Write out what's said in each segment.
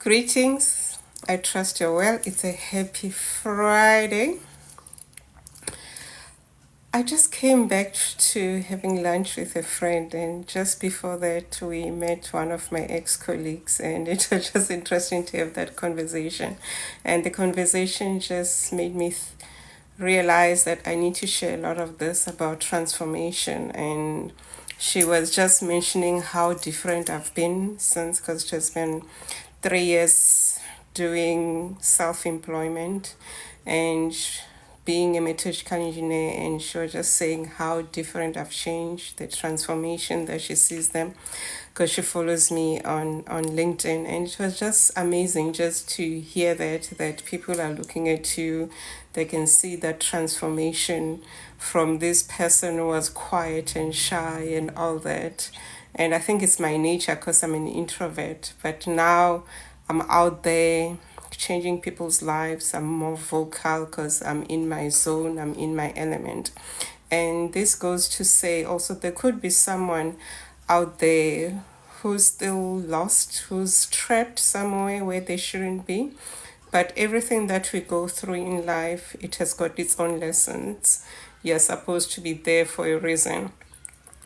Greetings. I trust you're well. It's a happy Friday. I just came back to having lunch with a friend, and just before that, we met one of my ex colleagues, and it was just interesting to have that conversation. And the conversation just made me realize that I need to share a lot of this about transformation. And she was just mentioning how different I've been since, because she's been 3 years doing self-employment and being a metallurgical engineer, and she was just saying how different I've changed, the transformation that she sees them, because she follows me on LinkedIn, and it was just amazing just to hear that people are looking at you, they can see that transformation from this person who was quiet and shy and all that. And I think it's my nature because I'm an introvert, but now I'm out there changing people's lives. I'm more vocal because I'm in my zone, I'm in my element. And this goes to say also there could be someone out there who's still lost, who's trapped somewhere where they shouldn't be. But everything that we go through in life, it has got its own lessons. You're supposed to be there for a reason.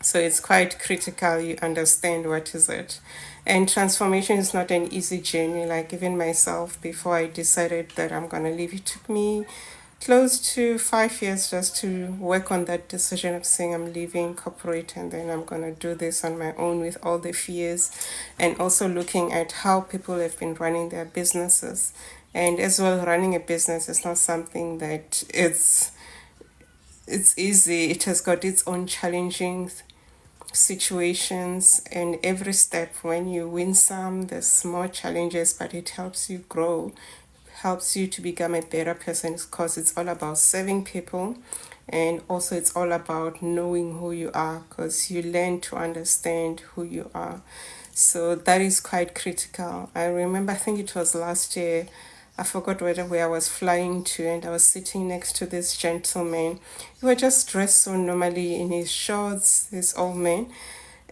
So it's quite critical you understand what is it. And transformation is not an easy journey. Like even myself, before I decided that I'm gonna leave, it took me close to 5 years just to work on that decision of saying I'm leaving corporate and then I'm gonna do this on my own with all the fears, and also looking at how people have been running their businesses. And as well, running a business is not something that it's easy. It has got its own challenging situations, and every step when you win some, there's more challenges, but it helps you grow, helps you to become a better person, because it's all about serving people, and also it's all about knowing who you are, because you learn to understand who you are. So that is quite critical. I remember, I think it was last year, I forgot where I was flying to, and I was sitting next to this gentleman. He was just dressed so normally in his shorts, this old man,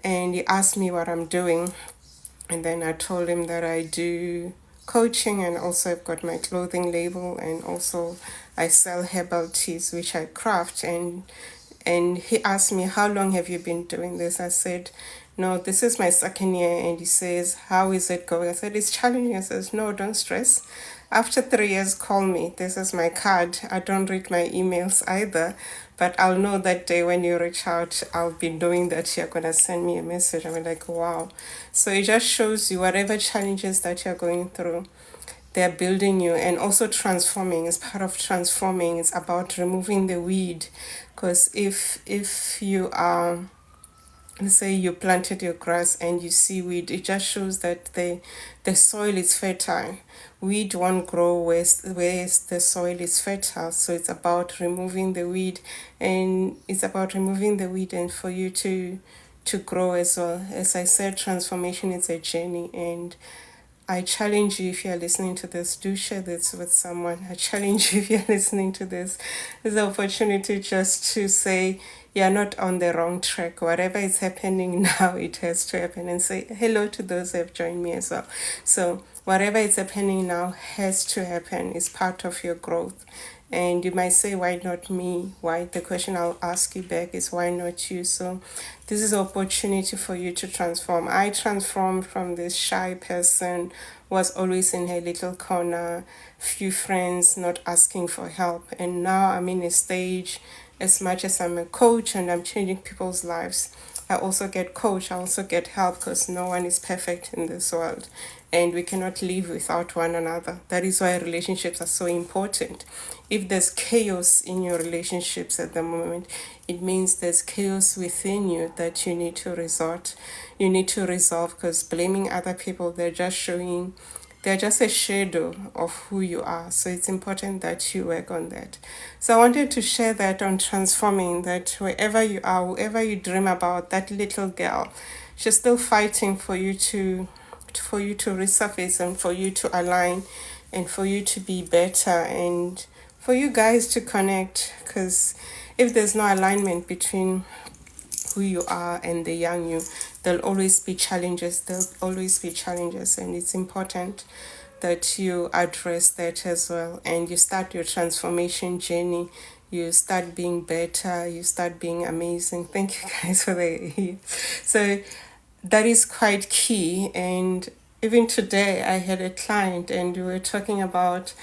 and he asked me what I'm doing. And then I told him that I do coaching, and also I've got my clothing label, and also I sell herbal teas which I craft. And he asked me, how long have you been doing this? I said, no, this is my second year. And he says, how is it going? I said, it's challenging. He says, no, don't stress. After 3 years, call me. This is my card. I don't read my emails either, but I'll know that day when you reach out, I'll be knowing that you're going to send me a message. I'm like, wow. So it just shows you whatever challenges that you're going through, they're building you. And also transforming is part of transforming. It's about removing the weed, because if you are, let's say you planted your grass and you see weed, it just shows that the soil is fertile. Weed won't grow where the soil is fertile. So it's about removing the weed, and it's about removing the weed and for you to grow as well. As I said, transformation is a journey, and I challenge you, if you're listening to this, do share this with someone. I challenge you, if you're listening to this, there's an opportunity just to say you're not on the wrong track. Whatever is happening now, it has to happen. And say hello to those who have joined me as well. So whatever is happening now has to happen. It's part of your growth. And you might say, why not me? Why? The question I'll ask you back is, why not you? So this is an opportunity for you to transform. I transformed from this shy person, was always in her little corner, few friends, not asking for help. And now I'm in a stage, as much as I'm a coach and I'm changing people's lives, I also get coach, I also get help, because no one is perfect in this world, and we cannot live without one another. That is why relationships are so important. If there's chaos in your relationships at the moment, it means there's chaos within you that you need to resolve, because blaming other people, they're just a shadow of who you are. So it's important that you work on that. So I wanted to share that on transforming, that wherever you are, whoever you dream about, that little girl, she's still fighting for you to resurface, and for you to align, and for you to be better, and for you guys to connect. Because if there's no alignment between who you are and the young you. There'll always be challenges. There'll always be challenges, and it's important that you address that as well, and you start your transformation journey. You start being better, you start being amazing. Thank you guys for the so that is quite key. And even today I had a client and we were talking about,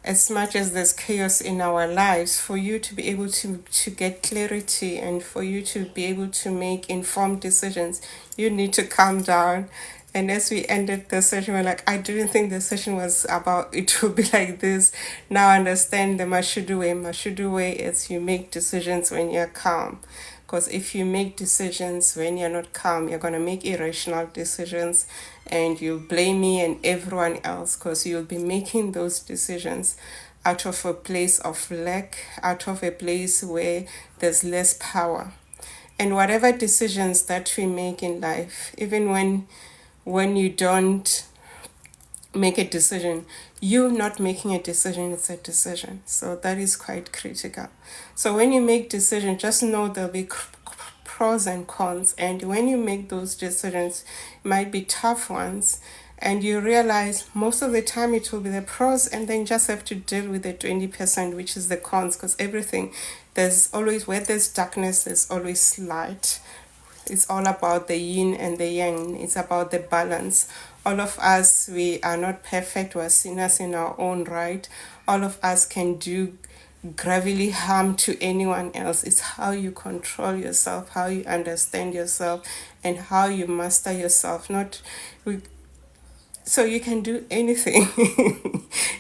as much as there's chaos in our lives, for you to be able to get clarity and for you to be able to make informed decisions, you need to calm down. And as we ended the session, we're like, I didn't think the session was about it will be like this. Now I understand the Mashudu way. Mashudu way is you make decisions when you're calm. Because if you make decisions when you're not calm, you're going to make irrational decisions and you'll blame me and everyone else, because you'll be making those decisions out of a place of lack, out of a place where there's less power. And whatever decisions that we make in life, even when you don't make a decision, you not making a decision is a decision. So that is quite critical. So when you make decisions, just know there'll be pros and cons. And when you make those decisions, it might be tough ones. And you realize most of the time it will be the pros, and then just have to deal with the 20%, which is the cons, because everything, there's always, where there's darkness, there's always light. It's all about the yin and the yang. It's about the balance. All of us, we are not perfect. We're sinners in our own right. All of us can do gravely harm to anyone else. It's how you control yourself, how you understand yourself, and how you master yourself. Not so you can do anything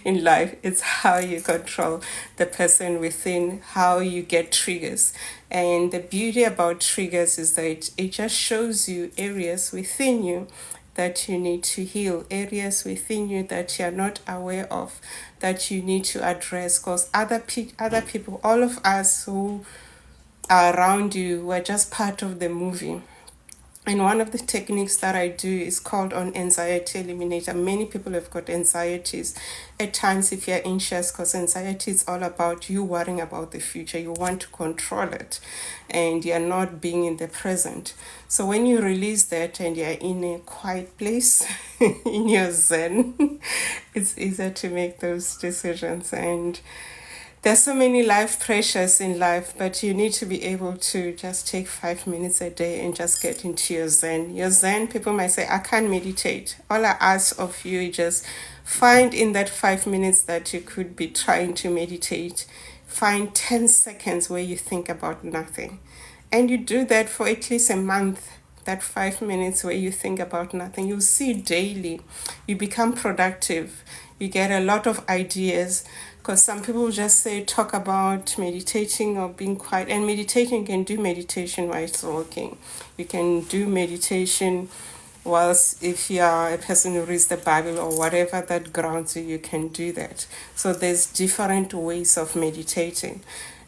in life. It's how you control the person within, how you get triggers. And the beauty about triggers is that it just shows you areas within you that you need to heal, areas within you that you're not aware of, that you need to address. Because other people, all of us who are around you, were just part of the movie. And one of the techniques that I do is called on anxiety eliminator. Many people have got anxieties. At times, if you're anxious, because anxiety is all about you worrying about the future, you want to control it, and you're not being in the present. So when you release that and you're in a quiet place, in your zen, it's easier to make those decisions. And there's so many life pressures in life, but you need to be able to just take 5 minutes a day and just get into your zen. Your zen, people might say, I can't meditate. All I ask of you is just find in that 5 minutes that you could be trying to meditate, find 10 seconds where you think about nothing. And you do that for at least a month. That 5 minutes where you think about nothing, you'll see daily. You become productive. You get a lot of ideas, because some people just say talk about meditating or being quiet, and meditating, you can do meditation while walking. You can do meditation whilst, if you are a person who reads the Bible or whatever that grounds you, you can do that. So there's different ways of meditating.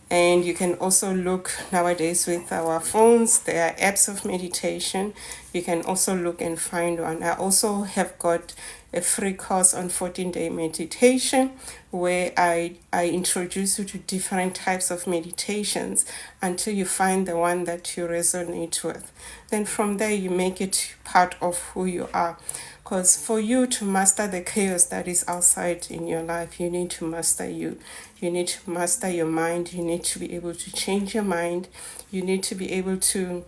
And you can also look nowadays with our phones, there are apps of meditation. You can also look and find one. I also have got a free course on 14-day meditation where I introduce you to different types of meditations until you find the one that you resonate with. Then from there, you make it part of who you are. Because for you to master the chaos that is outside in your life, you need to master you. You need to master your mind. You need to be able to change your mind. You need to be able to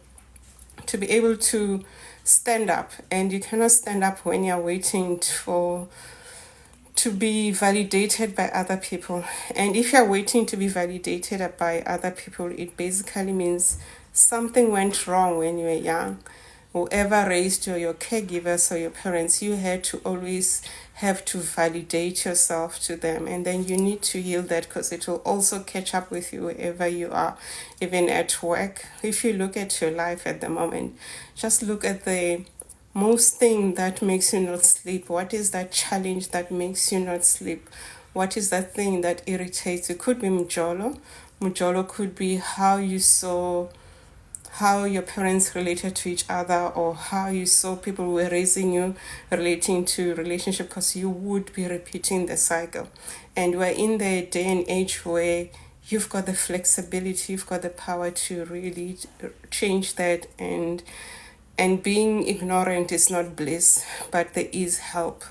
stand up. And you cannot stand up when you're waiting to be validated by other people. And if you're waiting to be validated by other people, it basically means something went wrong when you were young. Whoever raised you, your caregivers or your parents, you had to always have to validate yourself to them. And then you need to heal that, because it will also catch up with you wherever you are, even at work. If you look at your life at the moment, just look at the most thing that makes you not sleep. What is that challenge that makes you not sleep? What is that thing that irritates you? Could be mujolo. Mujolo could be how you saw how your parents related to each other, or how you saw people were raising you relating to relationship, because you would be repeating the cycle. And we're in the day and age where you've got the flexibility, you've got the power to really change that. And being ignorant is not bliss, but there is help.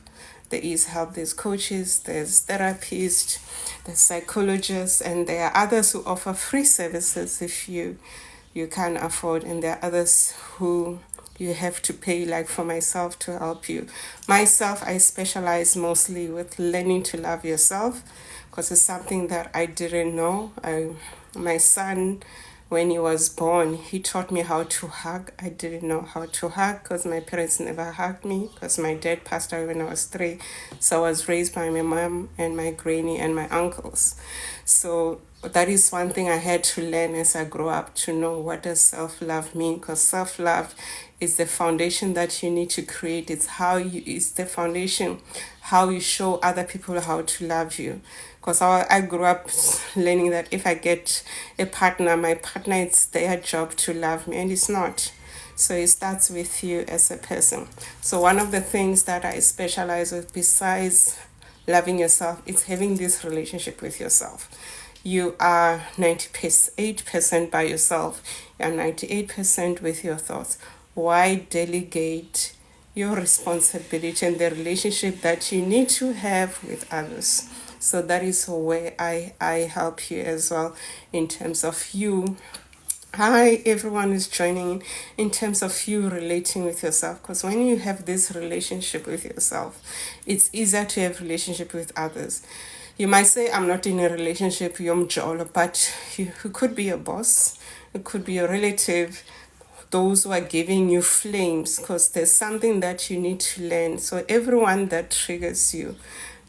There is help. There's coaches, there's therapists, there's psychologists, and there are others who offer free services if you can't afford, and there are others who you have to pay, like for myself, to help you. Myself, I specialize mostly with learning to love yourself, because it's something that I didn't know. My son, when he was born, he taught me how to hug. I didn't know how to hug because my parents never hugged me, because my dad passed away when I was 3. So I was raised by my mom and my granny and my uncles. So that is one thing I had to learn as I grew up, to know what does self-love mean, because self-love is the foundation that you need to create. It's the foundation how you show other people how to love you. Because I grew up learning that if I get a partner, my partner, it's their job to love me, and it's not. So it starts with you as a person. So one of the things that I specialize with, besides loving yourself, is having this relationship with yourself. You are 98% by yourself. You are 98% with your thoughts. Why delegate your responsibility and the relationship that you need to have with others? So that is where I help you as well, in terms of you. Hi, everyone is joining in terms of you relating with yourself, because when you have this relationship with yourself, it's easier to have relationship with others. You might say, I'm not in a relationship, but you could be a boss, it could be a relative, those who are giving you flames, because there's something that you need to learn. So everyone that triggers you,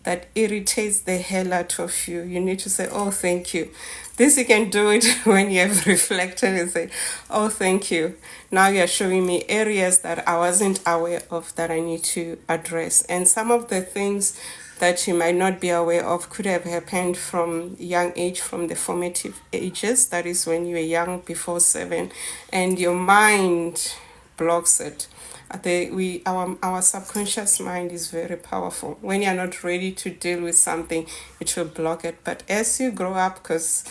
that irritates the hell out of you, you need to say, oh, thank you. This you can do it when you have reflected and say, oh, thank you. Now you're showing me areas that I wasn't aware of that I need to address. And some of the things that you might not be aware of could have happened from young age, from the formative ages. That is when you were young, before 7, and your mind blocks it. Our subconscious mind is very powerful. When you're not ready to deal with something, it will block it. But as you grow up, because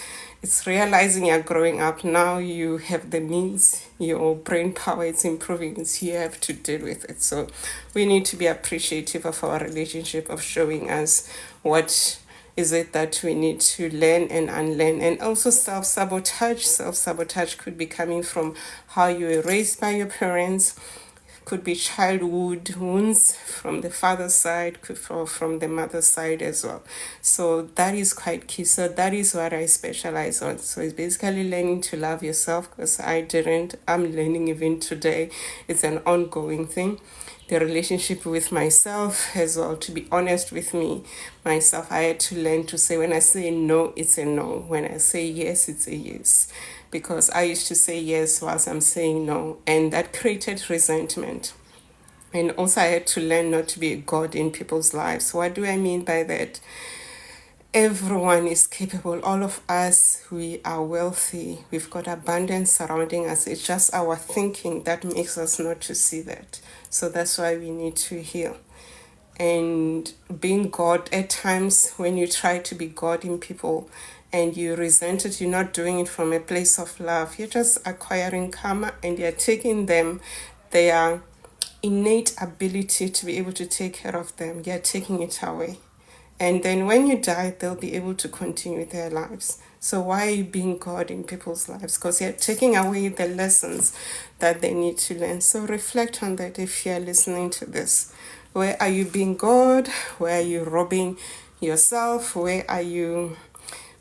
it's realizing you're growing up now, you have the means, your brain power is improving, so you have to deal with it. So we need to be appreciative of our relationship, of showing us what is it that we need to learn and unlearn. And also self-sabotage could be coming from how you were raised by your parents, could be childhood wounds from the father's side, could fall from the mother's side as well. So that is quite key. So that is what I specialize on. So it's basically learning to love yourself, because I didn't. I'm learning even today. It's an ongoing thing. The relationship with myself as well, to be honest with myself, I had to learn to say, when I say no, it's a no. When I say yes, it's a yes. Because I used to say yes whilst I'm saying no, and that created resentment. And also I had to learn not to be a god in people's lives. What do I mean by that? Everyone is capable. All of us, we are wealthy. We've got abundance surrounding us. It's just our thinking that makes us not to see that. So that's why we need to heal. And being God, at times when you try to be God in people and you resent it, you're not doing it from a place of love. You're just acquiring karma, and you're taking them their innate ability to be able to take care of them. You're taking it away. And then when you die, they'll be able to continue their lives. So why are you being God in people's lives? Because you're taking away the lessons that they need to learn. So reflect on that if you're listening to this. Where are you being God? Where are you robbing yourself? Where are you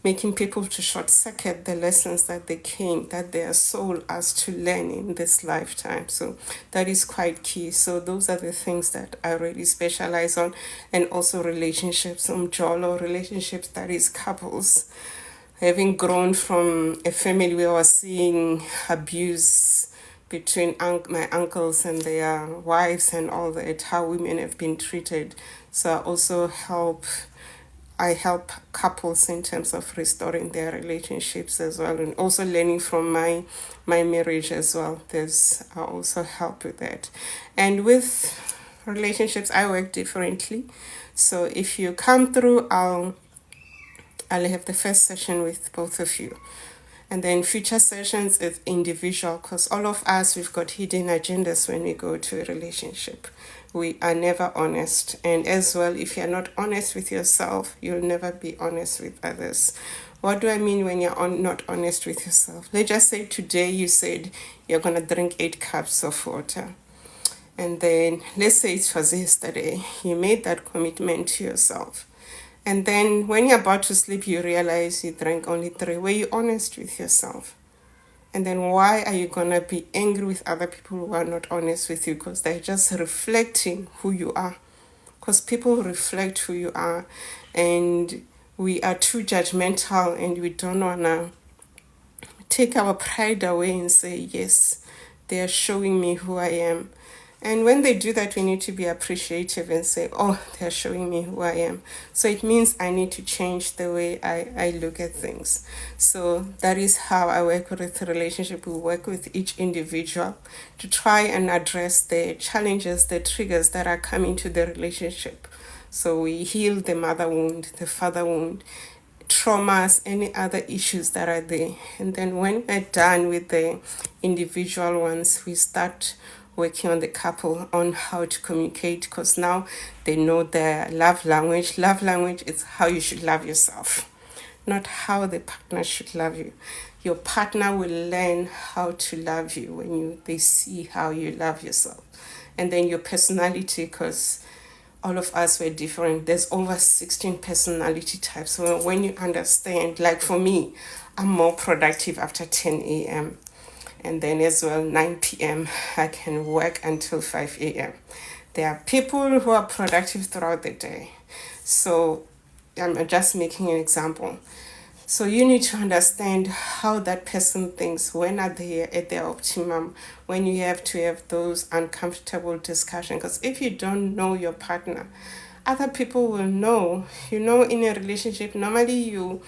making people to short circuit the lessons that their soul has to learn in this lifetime? So that is quite key. So those are the things that I really specialize on. And also relationships, Jolo relationships, that is couples. Having grown from a family where I was seeing abuse between my uncles and their wives and all that, how women have been treated. So I help couples in terms of restoring their relationships as well, and also learning from my marriage as well. I also help with that. And with relationships, I work differently. So if you come through, I'll I'll have the first session with both of you. And then future sessions is individual, because all of us, we've got hidden agendas when we go to a relationship. We are never honest. And as well, if you're not honest with yourself, you'll never be honest with others. What do I mean when you're not honest with yourself? Let's just say today you said you're going to drink 8 cups of water. And then let's say it was yesterday. You made that commitment to yourself. And then when you're about to sleep, you realize you drank only 3. Were you honest with yourself? And then why are you going to be angry with other people who are not honest with you? Because they're just reflecting who you are. Because people reflect who you are. And we are too judgmental, and we don't want to take our pride away and say, yes, they are showing me who I am. And when they do that, we need to be appreciative and say, oh, they're showing me who I am. So it means I need to change the way I look at things. So that is how I work with the relationship. We work with each individual to try and address the challenges, the triggers that are coming to the relationship. So we heal the mother wound, the father wound, traumas, any other issues that are there. And then when we're done with the individual ones, we start working on the couple on how to communicate, because now they know their love language. Love language is how you should love yourself, not how the partner should love you. Your partner will learn how to love you when they see how you love yourself. And then your personality, because all of us were different. There's over 16 personality types. So when you understand, like for me, I'm more productive after 10 a.m. And then as well, 9 p.m., I can work until 5 a.m. There are people who are productive throughout the day. So I'm just making an example. So you need to understand how that person thinks. When are they at their optimum? When you have to have those uncomfortable discussions. Because if you don't know your partner, other people will know. You know, in a relationship, normally you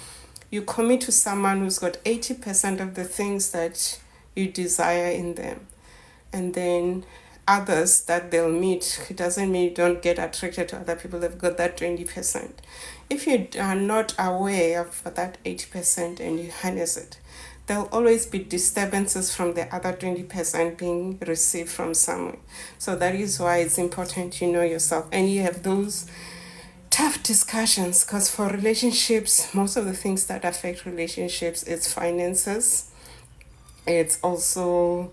commit to someone who's got 80% of the things that you desire in them. And then others that they'll meet, it doesn't mean you don't get attracted to other people. They've got that 20%. If you are not aware of that 80% and you harness it, there'll always be disturbances from the other 20% being received from someone. So that is why it's important you know yourself and you have those tough discussions, because for relationships, most of the things that affect relationships is finances. It's also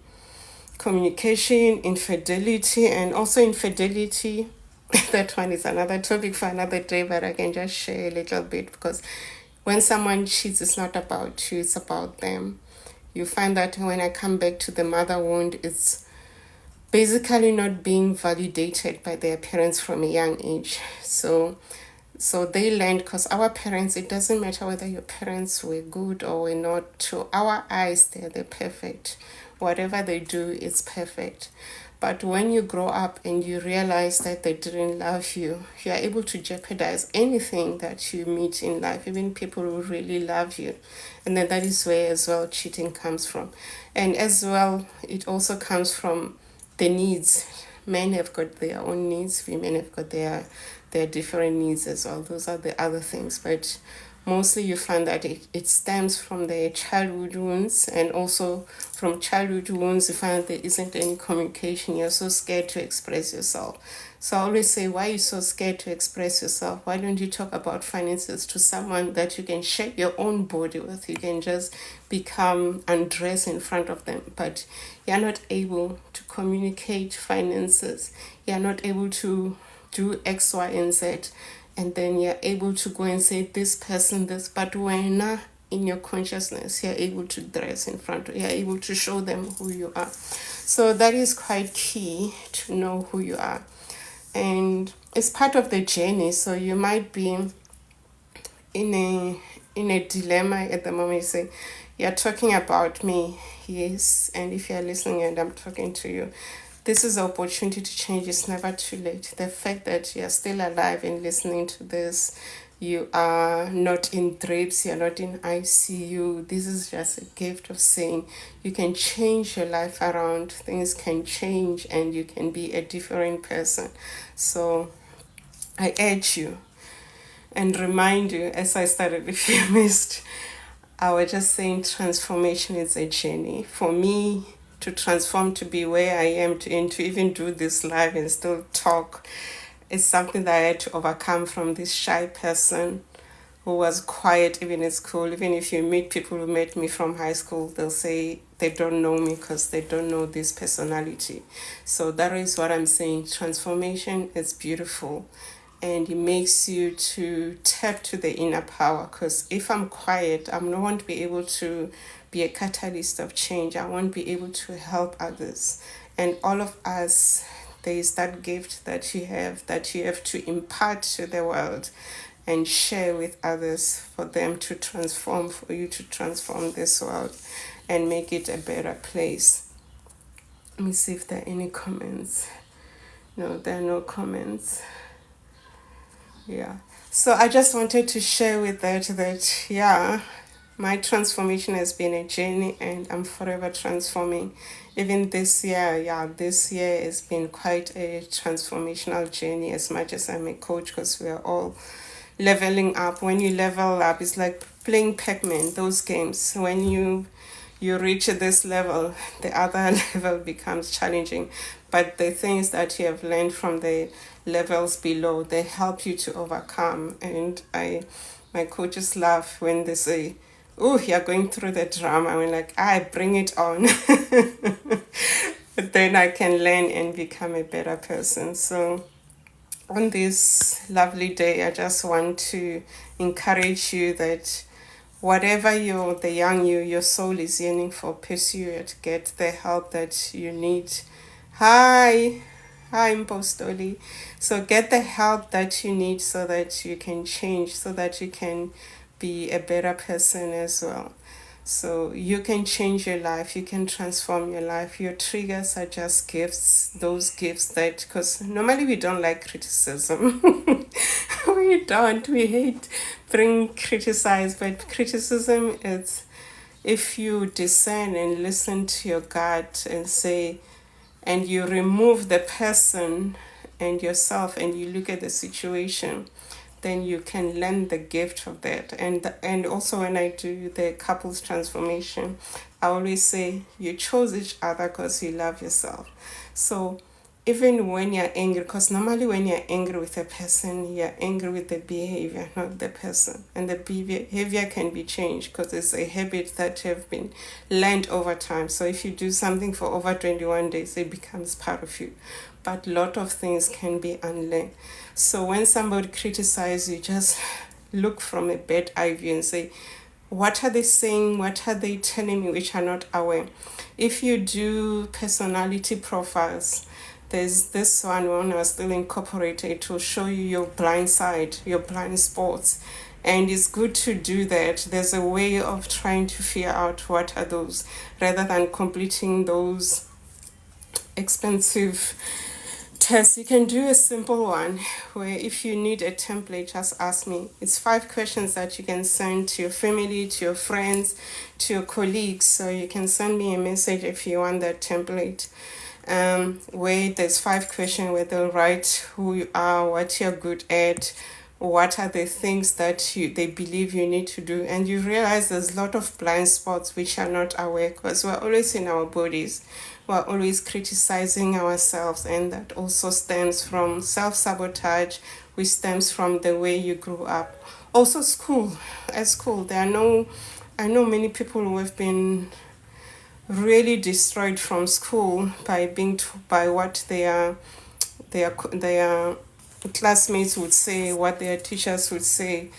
communication, infidelity, and also infidelity. That one is another topic for another day, but I can just share a little bit, because when someone cheats, it's not about you, it's about them. You find that when I come back to the mother wound, it's basically not being validated by their parents from a young age. So they learned, because our parents, it doesn't matter whether your parents were good or were not. To our eyes, they're perfect. Whatever they do, it's perfect. But when you grow up and you realize that they didn't love you, you are able to jeopardize anything that you meet in life, even people who really love you. And then that is where as well cheating comes from. And as well, it also comes from the needs. Men have got their own needs, women have got their different needs as well. Those are the other things, but mostly you find that it stems from the childhood wounds, and also from childhood wounds you find that there isn't any communication. You're so scared to express yourself. So I always say, why are you so scared to express yourself? Why don't you talk about finances to someone that you can share your own body with? You can just become undressed in front of them, but you're not able to communicate finances. You're not able to do X, Y, and Z. And then you're able to go and say this person this, but when in your consciousness you're able to dress in front of, you're able to show them who you are. So that is quite key, to know who you are, and it's part of the journey. So you might be in a dilemma at the moment. You say, you're talking about me, yes, and if you're listening and I'm talking to you, this is an opportunity to change. It's never too late. The fact that you're still alive and listening to this, you are not in drips, you're not in ICU. This is just a gift of saying you can change your life around. Things can change and you can be a different person. So I urge you. and remind you, as I started, if you missed, I was just saying transformation is a journey. For me, to transform to be where I am, and to even do this live and still talk, is something that I had to overcome from this shy person who was quiet even in school. Even if you meet people who met me from high school, they'll say they don't know me because they don't know this personality. So that is what I'm saying. Transformation is beautiful, and it makes you to tap to the inner power, because if I'm quiet, I won't be able to be a catalyst of change. I won't be able to help others. And all of us, there is that gift that you have to impart to the world and share with others for them to transform, for you to transform this world and make it a better place. Let me see if there are any comments. No, there are no comments. Yeah. So I just wanted to share with that yeah, my transformation has been a journey, and I'm forever transforming. Even this year, yeah, this year has been quite a transformational journey, as much as I'm a coach, because we are all leveling up. When you level up, it's like playing Pac-Man, those games. When you reach this level, the other level becomes challenging. But the things that you have learned from the levels below, they help you to overcome. And my coaches laugh when they say, "Oh, you're going through the drama." We're like, "I bring it on." But then I can learn and become a better person. So on this lovely day, I just want to encourage you that whatever the young you, your soul is yearning for, pursue it. Get the help that you need. Hi, Impostoli. So get the help that you need so that you can change, so that you can be a better person as well. So you can change your life, you can transform your life. Your triggers are just gifts, those gifts that, because normally we don't like criticism. We don't, we hate being criticized, but criticism is, if you discern and listen to your gut and say, and you remove the person and yourself and you look at the situation, then you can learn the gift of that. And also when I do the couples transformation, I always say you chose each other because you love yourself. So even when you're angry, because normally when you're angry with a person, you're angry with the behavior, not the person. And the behavior can be changed because it's a habit that have been learned over time. So if you do something for over 21 days, it becomes part of you. But a lot of things can be unlearned. So when somebody criticizes you, just look from a bird eye view and say, what are they saying? What are they telling me which are not aware? If you do personality profiles, there's this one when I was still incorporated, it will show you your blind side, your blind spots. And it's good to do that. There's a way of trying to figure out what are those, rather than completing those expensive tests. You can do a simple one where if you need a template, just ask me. It's 5 questions that you can send to your family, to your friends, to your colleagues. So you can send me a message if you want that template. Where there's 5 questions where they'll write who you are, what you're good at, what are the things that they believe you need to do. And you realize there's a lot of blind spots which are not aware, because we're always in our bodies. We're always criticizing ourselves, and that also stems from self-sabotage, which stems from the way you grew up. Also school. At school, I know many people who have been really destroyed from school by by what their classmates would say, what their teachers would say.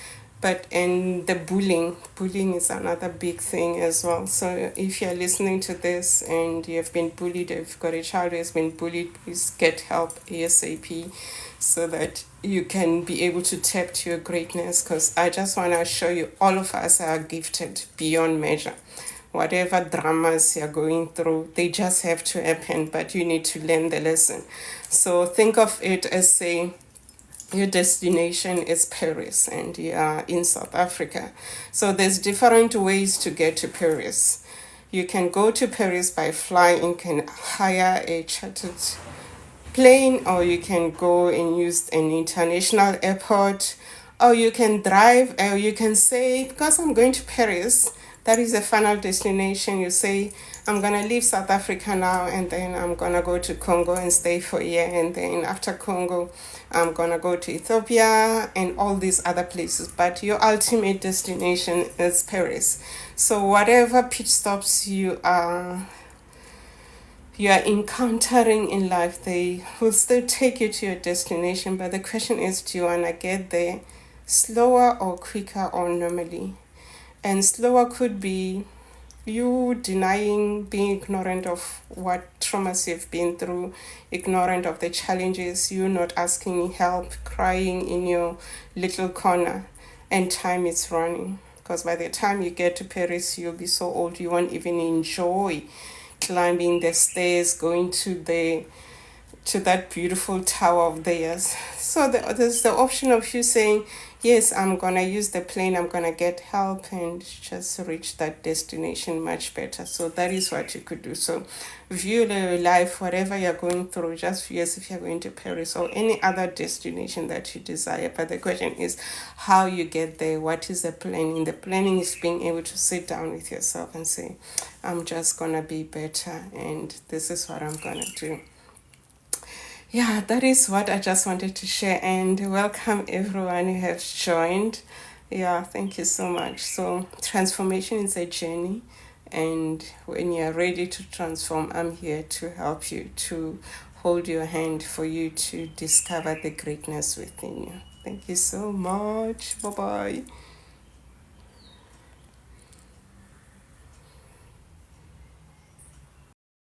And the bullying is another big thing as well. So if you're listening to this and you have been bullied, if you've got a child who has been bullied, please get help ASAP so that you can be able to tap to your greatness, because I just want to show you all of us are gifted beyond measure. Whatever dramas you're going through, they just have to happen, but you need to learn the lesson. So think of it as saying your destination is Paris and you are in South Africa. So there's different ways to get to Paris. You can go to Paris by flying, you can hire a chartered plane, or you can go and use an international airport, Or you can drive, or you can say, because I'm going to Paris, that is a final destination. You say, I'm going to leave South Africa now, and then I'm going to go to Congo and stay for a year. And then after Congo, I'm going to go to Ethiopia and all these other places. But your ultimate destination is Paris. So whatever pit stops you are encountering in life, they will still take you to your destination. But the question is, do you want to get there slower or quicker or normally? And slower could be you denying, being ignorant of what traumas you've been through, ignorant of the challenges, you not asking help, crying in your little corner, and time is running. Because by the time you get to Paris, you'll be so old you won't even enjoy climbing the stairs, going to that beautiful tower of theirs. So there's the option of you saying, yes, I'm gonna use the plane, I'm gonna get help and just reach that destination much better. So that is what you could do. So view the life, whatever you're going through, just view as if you're going to Paris or any other destination that you desire. But the question is how you get there. What is the planning? The planning is being able to sit down with yourself and say, I'm just gonna be better and this is what I'm gonna do. Yeah, that is what I just wanted to share, and welcome everyone who has joined. Yeah, thank you so much. So, transformation is a journey, and when you're ready to transform, I'm here to help you, to hold your hand for you to discover the greatness within you. Thank you so much. Bye bye.